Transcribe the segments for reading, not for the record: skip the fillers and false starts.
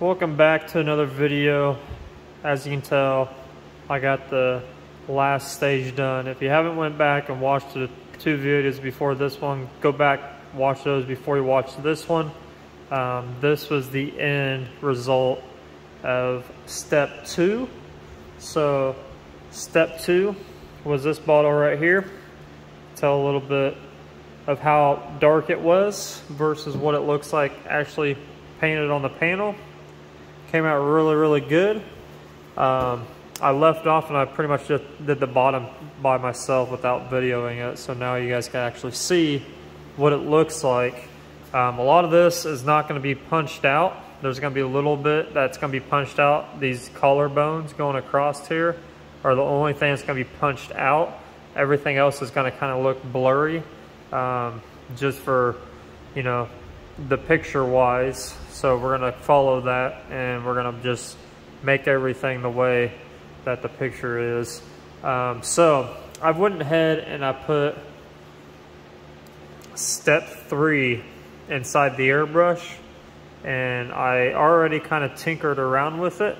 Welcome back to another video. As you can tell, I got the last stage done. If you haven't went back and watched the two videos before this one, go back, watch those before you watch this one. This was the end result of step 2. So step 2 was this bottle right here. Tell a little bit of how dark it was versus what it looks like actually painted on the panel. Came out really good. I left off and I pretty much just did the bottom by myself without videoing it, so now you guys can actually see what it looks like. A lot of this is not going to be punched out. There's going to be a little bit that's going to be punched out. These collarbones going across here are the only thing that's going to be punched out. Everything else is going to kind of look blurry, just for, you know, the picture wise. So we're going to follow that and we're going to just make everything the way that the picture is. So I went ahead and I put step 3 inside the airbrush, and I already kind of tinkered around with it.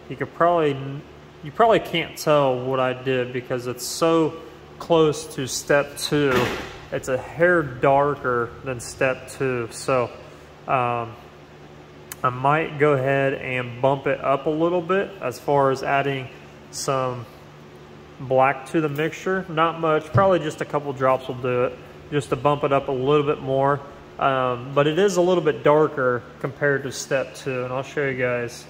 You probably can't tell what I did because it's so close to step 2. It's a hair darker than step 2. So I might go ahead and bump it up a little bit as far as adding some black to the mixture. Not much, probably just a couple drops will do it, just to bump it up a little bit more. But it is a little bit darker compared to step 2, and I'll show you guys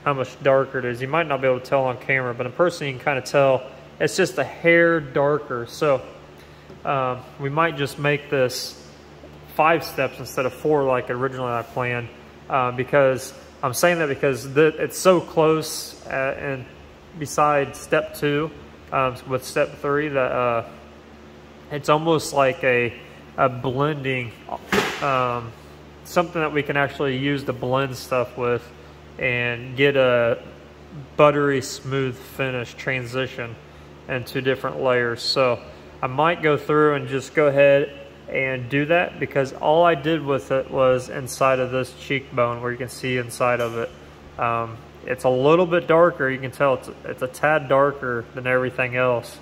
how much darker it is. You might not be able to tell on camera, but in person you can kind of tell it's just a hair darker. So we might just make this 5 steps instead of 4 like originally I planned. Because I'm saying that because it's so close and beside step 2 with step 3 that it's almost like a blending, something that we can actually use to blend stuff with and get a buttery smooth finish transition into different layers. So I might go through and just go ahead and do that, because all I did with it was inside of this cheekbone where you can see inside of it. It's a little bit darker. You can tell it's a tad darker than everything else.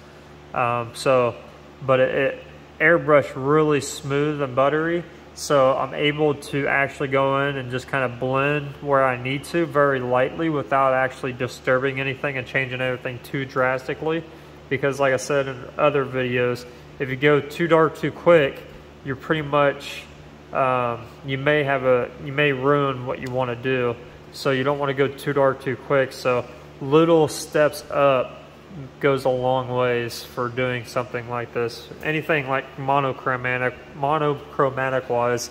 But it airbrush really smooth and buttery, so I'm able to actually go in and just kind of blend where I need to very lightly without actually disturbing anything and changing everything too drastically. Because like I said in other videos, if you go too dark too quick, you're pretty much, you may ruin what you want to do. So you don't want to go too dark too quick. So little steps up goes a long ways for doing something like this. Anything like monochromatic wise,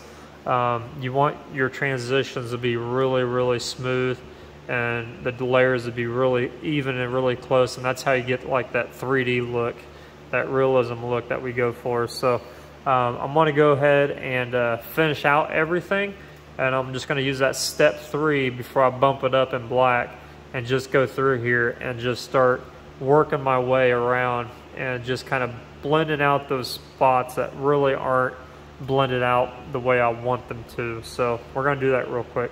you want your transitions to be really smooth, and the layers to be really even and really close, and that's how you get like that 3D look, that realism look that we go for. So I'm going to go ahead and finish out everything, and I'm just going to use that step 3 before I bump it up in black, and just go through here and just start working my way around and just kind of blending out those spots that really aren't blended out the way I want them to. So we're going to do that real quick.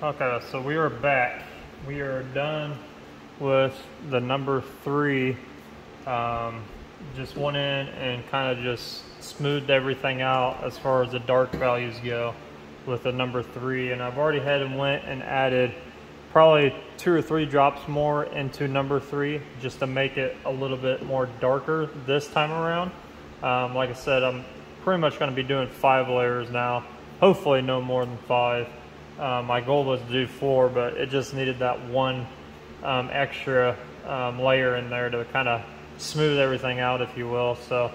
Okay, so we are back. We are done with the number 3. Just went in and kind of just smoothed everything out as far as the dark values go with the number 3. And I've already had and went and added probably 2 or 3 drops more into number 3 just to make it a little bit more darker this time around. Like I said, I'm pretty much going to be doing 5 layers now. Hopefully no more than 5. My goal was to do 4, but it just needed that one extra layer in there to kind of smooth everything out, if you will. So,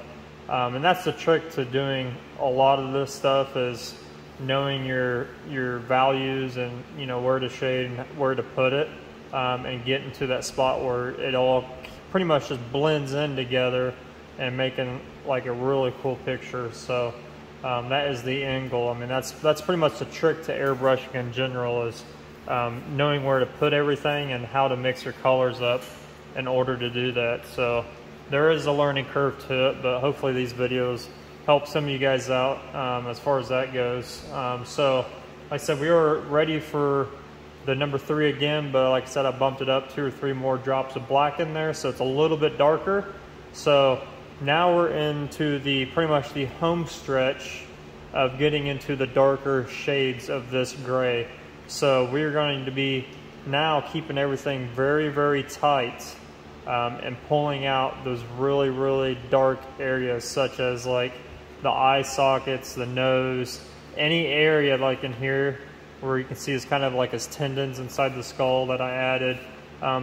and that's the trick to doing a lot of this stuff, is knowing your values and, you know, where to shade and where to put it, and getting to that spot where it all pretty much just blends in together and making like a really cool picture. So that is the end goal. I mean, that's pretty much the trick to airbrushing in general, is knowing where to put everything and how to mix your colors up in order to do that. So there is a learning curve to it, but hopefully these videos help some of you guys out as far as that goes. So like I said, we are ready for the number 3 again, but like I said, I bumped it up 2 or 3 more drops of black in there, so it's a little bit darker. So now we're into the pretty much the home stretch of getting into the darker shades of this gray. So we're going to be now keeping everything very, very tight, and pulling out those really, really dark areas, such as like the eye sockets, the nose, any area like in here where you can see is kind of like his tendons inside the skull that I added,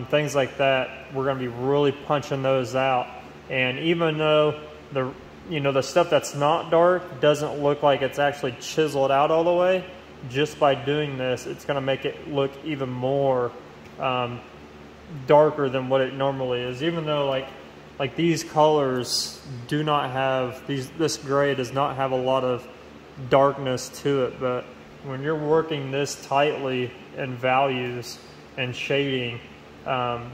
things like that. We're going to be really punching those out. And even though the stuff that's not dark doesn't look like it's actually chiseled out all the way, just by doing this, it's going to make it look even more darker than what it normally is. Even though like these colors do not have this gray does not have a lot of darkness to it, but when you're working this tightly in values and shading,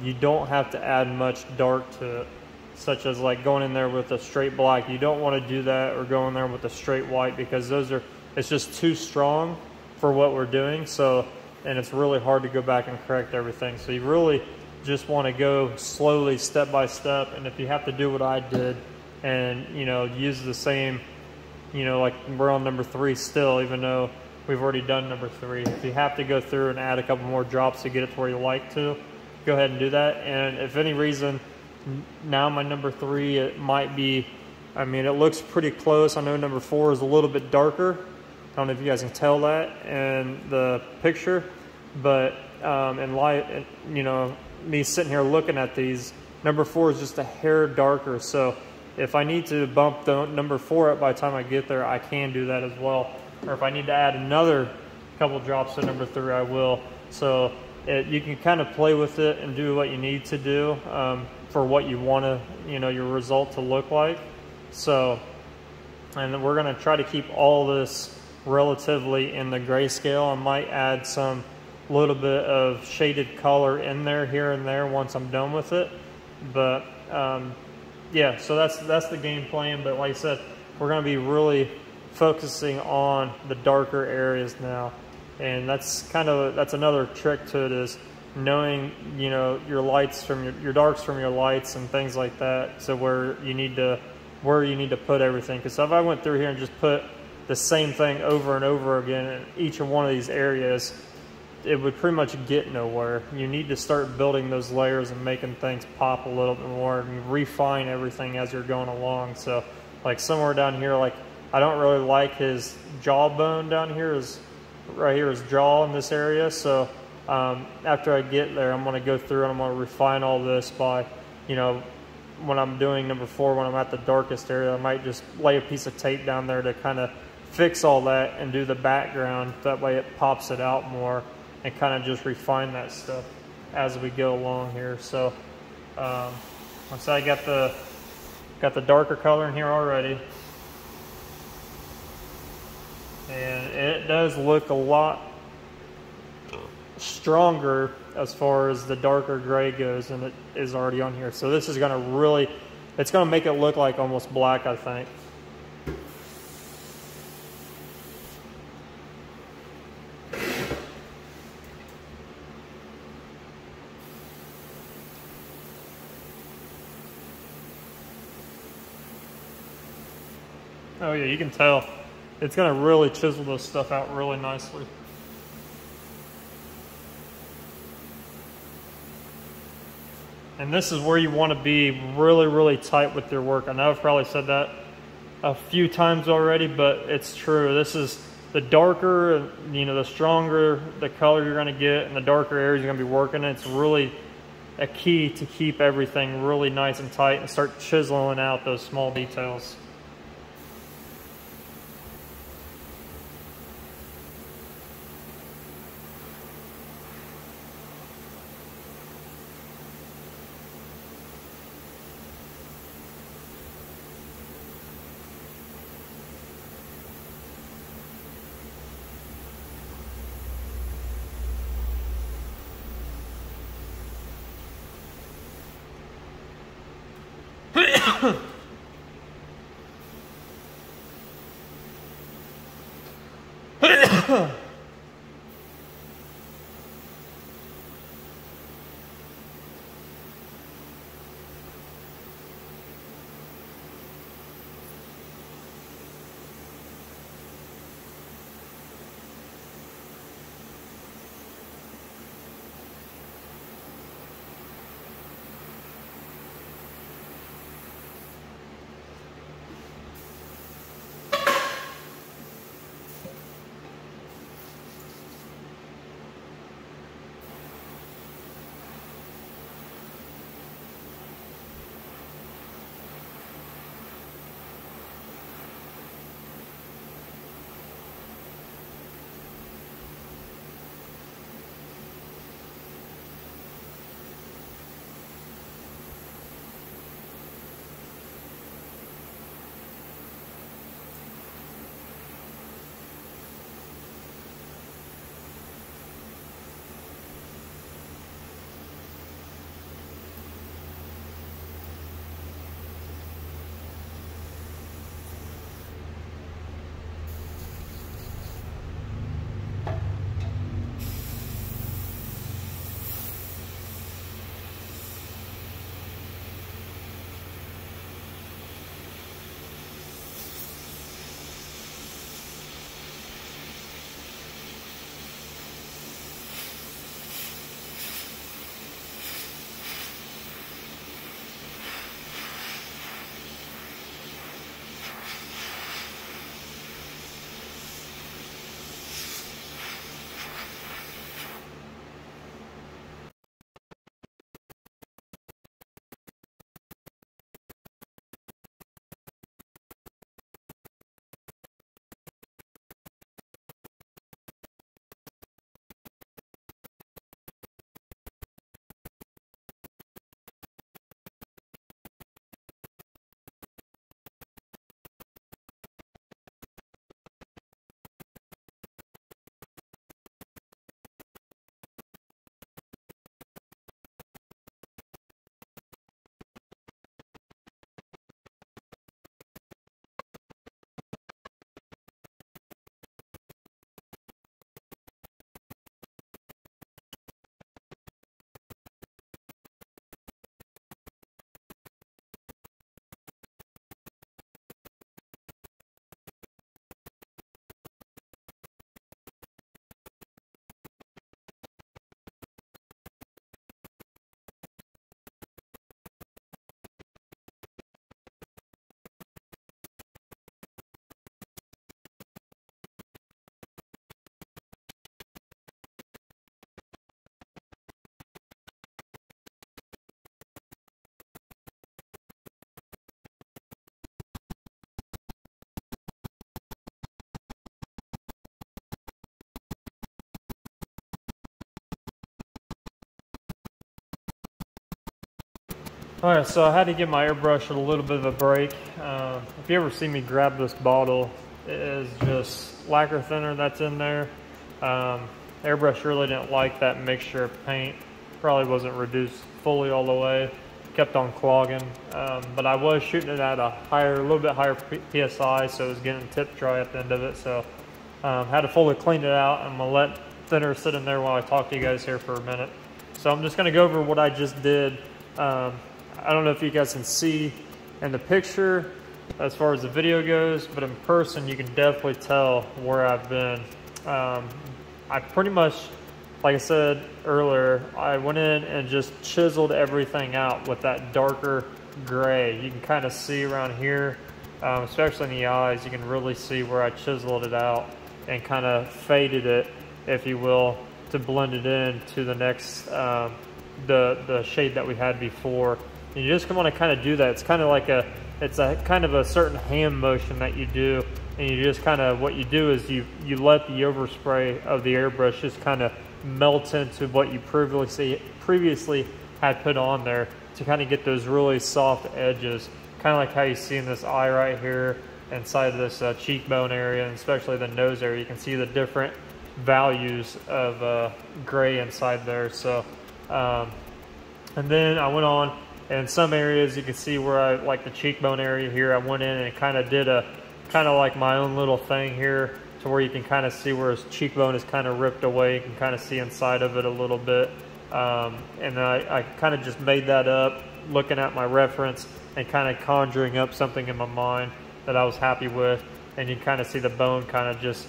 you don't have to add much dark to it, such as like going in there with a straight black. You don't want to do that, or go in there with a straight white, because it's just too strong for what we're doing. So, and it's really hard to go back and correct everything. So you really just want to go slowly, step by step. And if you have to do what I did and, you know, use the same, you know, like we're on number 3 still, even though we've already done number 3. If you have to go through and add a couple more drops to get it to where you like to, go ahead and do that. And if any reason, now my number 3, it might be, I mean, it looks pretty close. I know number 4 is a little bit darker. I don't know if you guys can tell that in the picture, but in light, you know, me sitting here looking at these, number 4 is just a hair darker. So if I need to bump the number 4 up by the time I get there, I can do that as well. Or if I need to add another couple drops to number 3, I will. So you can kind of play with it and do what you need to do for what you want to, you know, your result to look like. So, and we're going to try to keep all this relatively in the grayscale. I might add some little bit of shaded color in there here and there once I'm done with it. But yeah, so that's the game plan. But like I said, we're going to be really focusing on the darker areas now. And that's another trick to it, is knowing, you know, your lights from your darks from your lights and things like that. So where you need to put everything. Because if I went through here and just put the same thing over and over again in each of one of these areas, it would pretty much get nowhere. You need to start building those layers and making things pop a little bit more and refine everything as you're going along. So like somewhere down here, like I don't really like his jawbone down here, is right here, his jaw in this area. So after I get there, I'm going to go through and I'm going to refine all this by, you know, when I'm doing number 4, when I'm at the darkest area, I might just lay a piece of tape down there to kind of fix all that and do the background. That way it pops it out more, and kind of just refine that stuff as we go along here. So once I got the darker color in here already, and it does look a lot stronger as far as the darker gray goes, and it is already on here. So this is going to really, it's going to make it look like almost black, I think. Oh yeah, you can tell. It's gonna really chisel this stuff out really nicely. And this is where you want to be really, really tight with your work. I know I've probably said that a few times already, but it's true. This is the darker, you know, the stronger the color you're going to get and the darker areas you're going to be working in. It's really a key to keep everything really nice and tight and start chiseling out those small details. Alright, so I had to give my airbrush a little bit of a break. If you ever see me grab this bottle, it is just lacquer thinner that's in there. Airbrush really didn't like that mixture of paint. Probably wasn't reduced fully all the way. Kept on clogging. But I was shooting it at a little bit higher PSI, so it was getting tip dry at the end of it. So had to fully clean it out. I'm gonna let thinner sit in there while I talk to you guys here for a minute. So I'm just gonna go over what I just did. I don't know if you guys can see in the picture, as far as the video goes, but in person you can definitely tell where I've been. I pretty much, like I said earlier, I went in and just chiseled everything out with that darker gray. You can kind of see around here, especially in the eyes, you can really see where I chiseled it out and kind of faded it, if you will, to blend it in to the next, the shade that we had before. And you just want to kind of do that. It's kind of like it's a kind of a certain hand motion that you do, and you just kind of, what you do is you let the overspray of the airbrush just kind of melt into what you previously had put on there to kind of get those really soft edges, kind of like how you see in this eye right here, inside of this cheekbone area, and especially the nose area. You can see the different values of gray inside there. So, and then I went on, and in some areas you can see where I, like the cheekbone area here, I went in and kind of did a, kind of like my own little thing here, to where you can kind of see where his cheekbone is kind of ripped away. You can kind of see inside of it a little bit. And I kind of just made that up, looking at my reference and kind of conjuring up something in my mind that I was happy with. And you kind of see the bone kind of just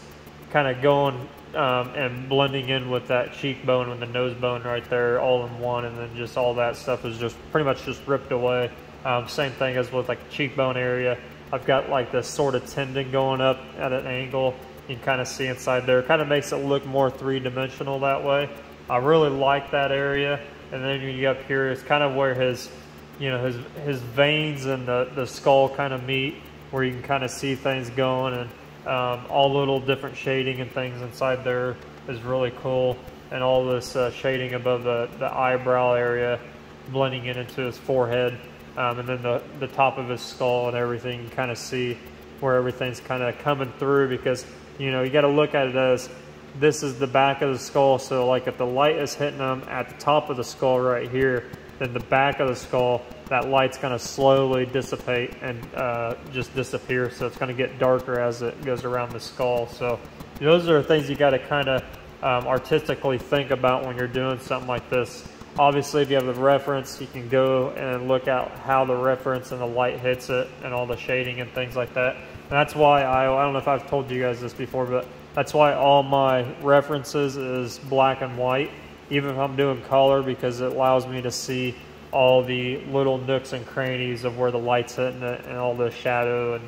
kind of going and blending in with that cheekbone and the nose bone right there all in one, and then just all that stuff is just pretty much just ripped away. Same thing as with like the cheekbone area. I've got like this sort of tendon going up at an angle. You can kind of see inside there. It kind of makes it look more three-dimensional that way. I really like that area. And then you get up here, it's kind of where his, you know, his veins and the skull kind of meet, where you can kind of see things going, and all little different shading and things inside there is really cool. And all this shading above the eyebrow area, blending in into his forehead, and then the top of his skull and everything. You kind of see where everything's kind of coming through, because, you know, you got to look at it as this is the back of the skull. So like if the light is hitting them at the top of the skull right here, then the back of the skull, that light's going to slowly dissipate and just disappear. So it's going to get darker as it goes around the skull. So those are things you got to kind of artistically think about when you're doing something like this. Obviously, if you have the reference, you can go and look at how the reference and the light hits it and all the shading and things like that. And that's why I don't know if I've told you guys this before, but that's why all my references is black and white, even if I'm doing color, because it allows me to see all the little nooks and crannies of where the light's hitting it and all the shadow and,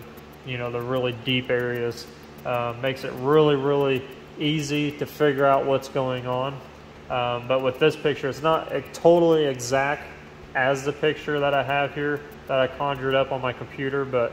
you know, the really deep areas. Makes it really, really easy to figure out what's going on. But with this picture, it's not totally exact as the picture that I have here that I conjured up on my computer, but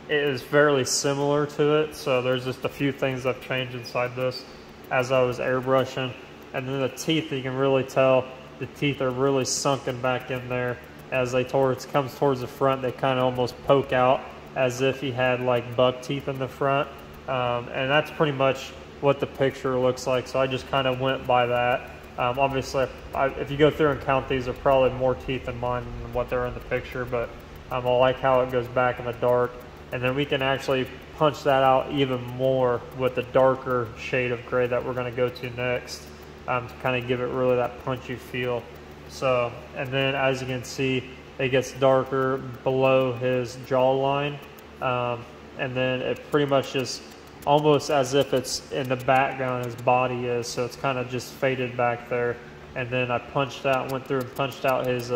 it is fairly similar to it. So there's just a few things I've changed inside this as I was airbrushing. And then the teeth, you can really tell the teeth are really sunken back in there. As they comes towards the front, they kind of almost poke out as if he had like buck teeth in the front. And that's pretty much what the picture looks like. So I just kind of went by that. Obviously, if you go through and count these, there are probably more teeth in mine than what they're in the picture, but I like how it goes back in the dark. And then we can actually punch that out even more with the darker shade of gray that we're going to go to next, to kind of give it really that punchy feel. So, and then as you can see, it gets darker below his jawline, and then it pretty much just almost as if it's in the background his body is, so it's kind of just faded back there. And then I went through and punched out his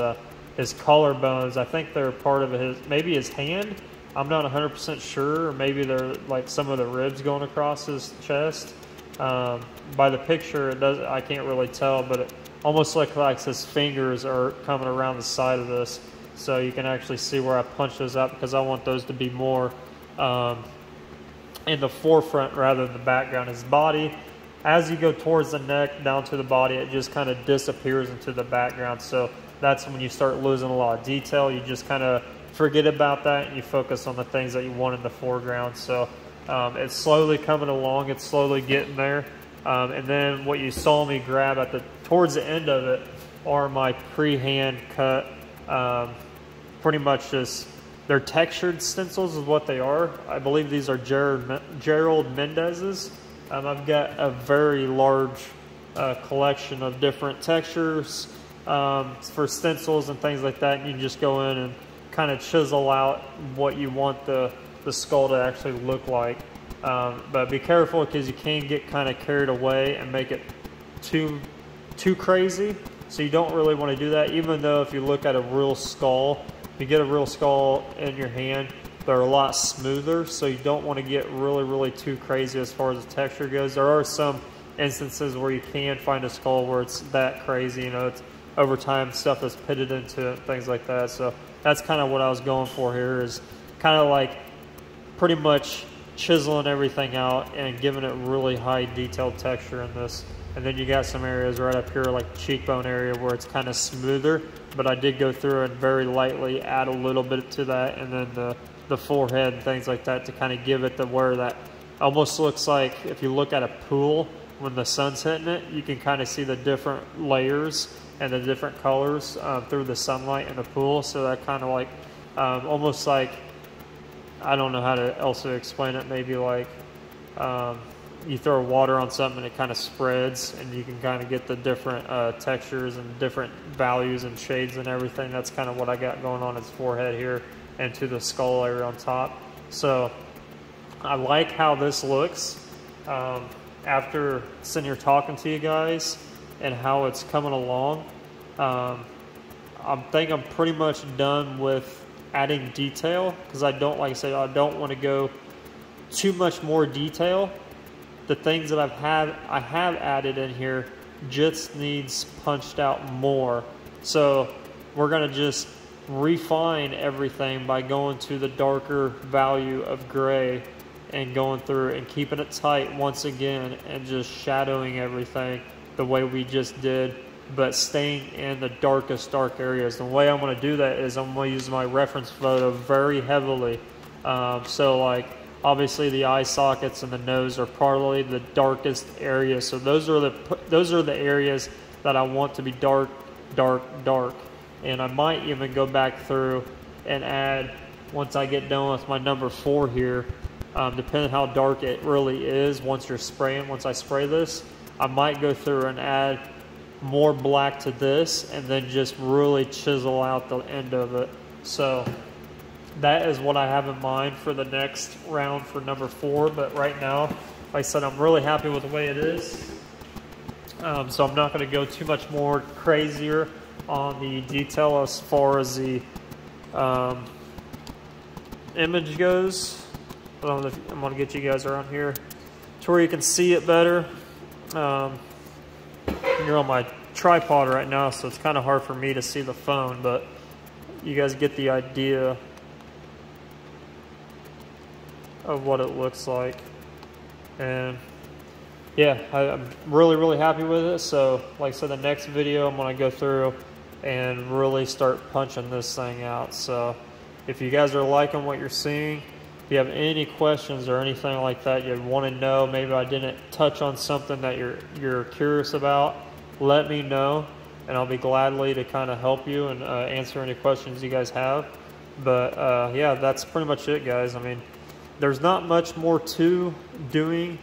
collarbones. I think they're part of maybe his hand. I'm not 100% sure, or maybe they're like some of the ribs going across his chest. By the picture, I can't really tell, but it almost looks like his fingers are coming around the side of this. So you can actually see where I punched those out, because I want those to be more in the forefront rather than the background. His body, as you go towards the neck down to the body, it just kind of disappears into the background. So that's when you start losing a lot of detail. You just kind of forget about that and you focus on the things that you want in the foreground. So it's slowly coming along, it's slowly getting there. And then what you saw me grab towards the end of it are my pre-hand cut, pretty much just, they're textured stencils is what they are. I believe these are Gerald Mendez's. I've got a very large collection of different textures for stencils and things like that. And you can just go in and kind of chisel out what you want the skull to actually look like. But be careful, because you can get kind of carried away and make it too crazy. So you don't really want to do that, even though if you look at a real skull, if you get a real skull in your hand, they're a lot smoother, so you don't want to get really too crazy as far as the texture goes. There are some instances where you can find a skull where it's that crazy, you know, it's over time stuff is pitted into it, things like that. So that's kind of what I was going for here, is kind of like pretty much chiseling everything out and giving it really high detailed texture in this. And then you got some areas right up here, like the cheekbone area, where it's kind of smoother, but I did go through and very lightly add a little bit to that, and then the forehead and things like that, to kind of give it the where that almost looks like, if you look at a pool when the sun's hitting it, you can kind of see the different layers and the different colors through the sunlight in the pool. So that kind of like almost like, I don't know how to else to explain it, maybe like you throw water on something and it kind of spreads, and you can kind of get the different textures and different values and shades and everything. That's kind of what I got going on his forehead here and to the skull area on top. So I like how this looks after sitting here talking to you guys and how it's coming along. I think I'm pretty much done with adding detail, because I don't, like I said, I don't want to go too much more detail. The things that I have added in here just needs punched out more. So we're gonna just refine everything by going to the darker value of gray and going through and keeping it tight once again, and just shadowing everything the way we just did, but staying in the darkest dark areas. The way I'm going to do that is I'm going to use my reference photo very heavily. So like obviously the eye sockets and the nose are probably the darkest areas. So those are the areas that I want to be dark. And I might even go back through and add, once I get done with my number 4 here, depending on how dark it really is, once I spray this, I might go through and add more black to this, and then just really chisel out the end of it. So that is what I have in mind for the next round for number 4. But right now, like I said, I'm really happy with the way it is. So I'm not going to go too much more crazier on the detail as far as the image goes. I don't know if I'm going to get you guys around here to where you can see it better. You're on my tripod right now, so it's kind of hard for me to see the phone, but you guys get the idea of what it looks like. And yeah, I'm really happy with it. So like I said, the next video I'm going to go through and really start punching this thing out. So if you guys are liking what you're seeing, if you have any questions or anything like that you want to know, maybe I didn't touch on something that you're curious about, let me know, and I'll be gladly to kind of help you and answer any questions you guys have. But yeah, that's pretty much it, guys. I mean, there's not much more to doing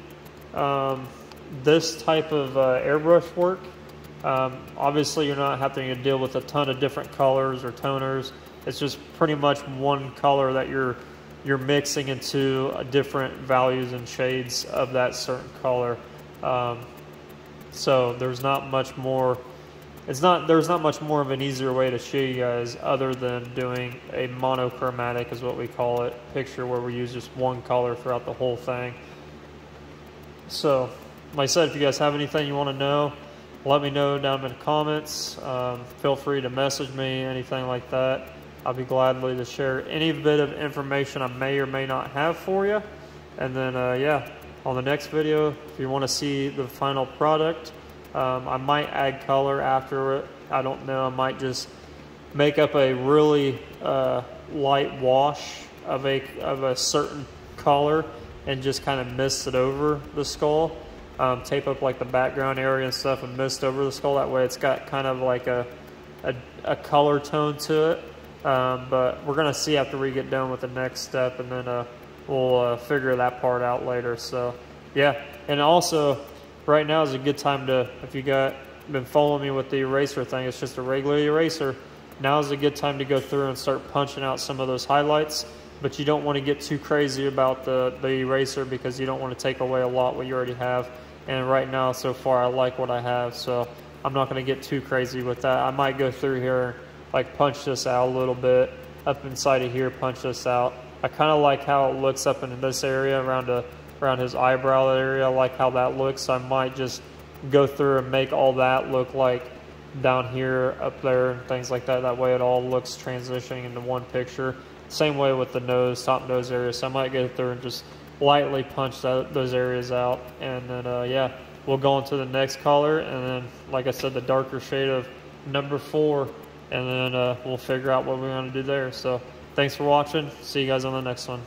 this type of airbrush work. Obviously, you're not having to deal with a ton of different colors or toners. It's just pretty much one color that you're mixing into different values and shades of that certain color. So there's not much more. There's not much more of an easier way to show you guys other than doing a monochromatic, is what we call it, picture where we use just one color throughout the whole thing. So, like I said, if you guys have anything you want to know, let me know down in the comments. Feel free to message me, anything like that. I'll be gladly to share any bit of information I may or may not have for you. And then, yeah, on the next video, if you want to see the final product, I might add color after it. I don't know. I might just make up a really light wash of a certain color and just kind of mist it over the skull. Tape up like the background area and stuff and mist over the skull. That way it's got kind of like a color tone to it. But we're going to see after we get done with the next step, and then we'll figure that part out later. So yeah, and also right now is a good time to, if you been following me with the eraser thing, it's just a regular eraser. Now is a good time to go through and start punching out some of those highlights, but you don't want to get too crazy about the eraser because you don't want to take away a lot what you already have. And right now, so far, I like what I have, so I'm not going to get too crazy with that. I might go through here, like punch this out a little bit, up inside of here, punch this out. I kind of like how it looks up in this area around his eyebrow area. I like how that looks. So I might just go through and make all that look like down here, up there, and things like that. That way it all looks transitioning into one picture. Same way with the nose, top nose area. So I might go through and just lightly punch those areas out. And then, yeah, we'll go on to the next color. And then, like I said, the darker shade of number 4. And then we'll figure out what we want to do there. So thanks for watching. See you guys on the next one.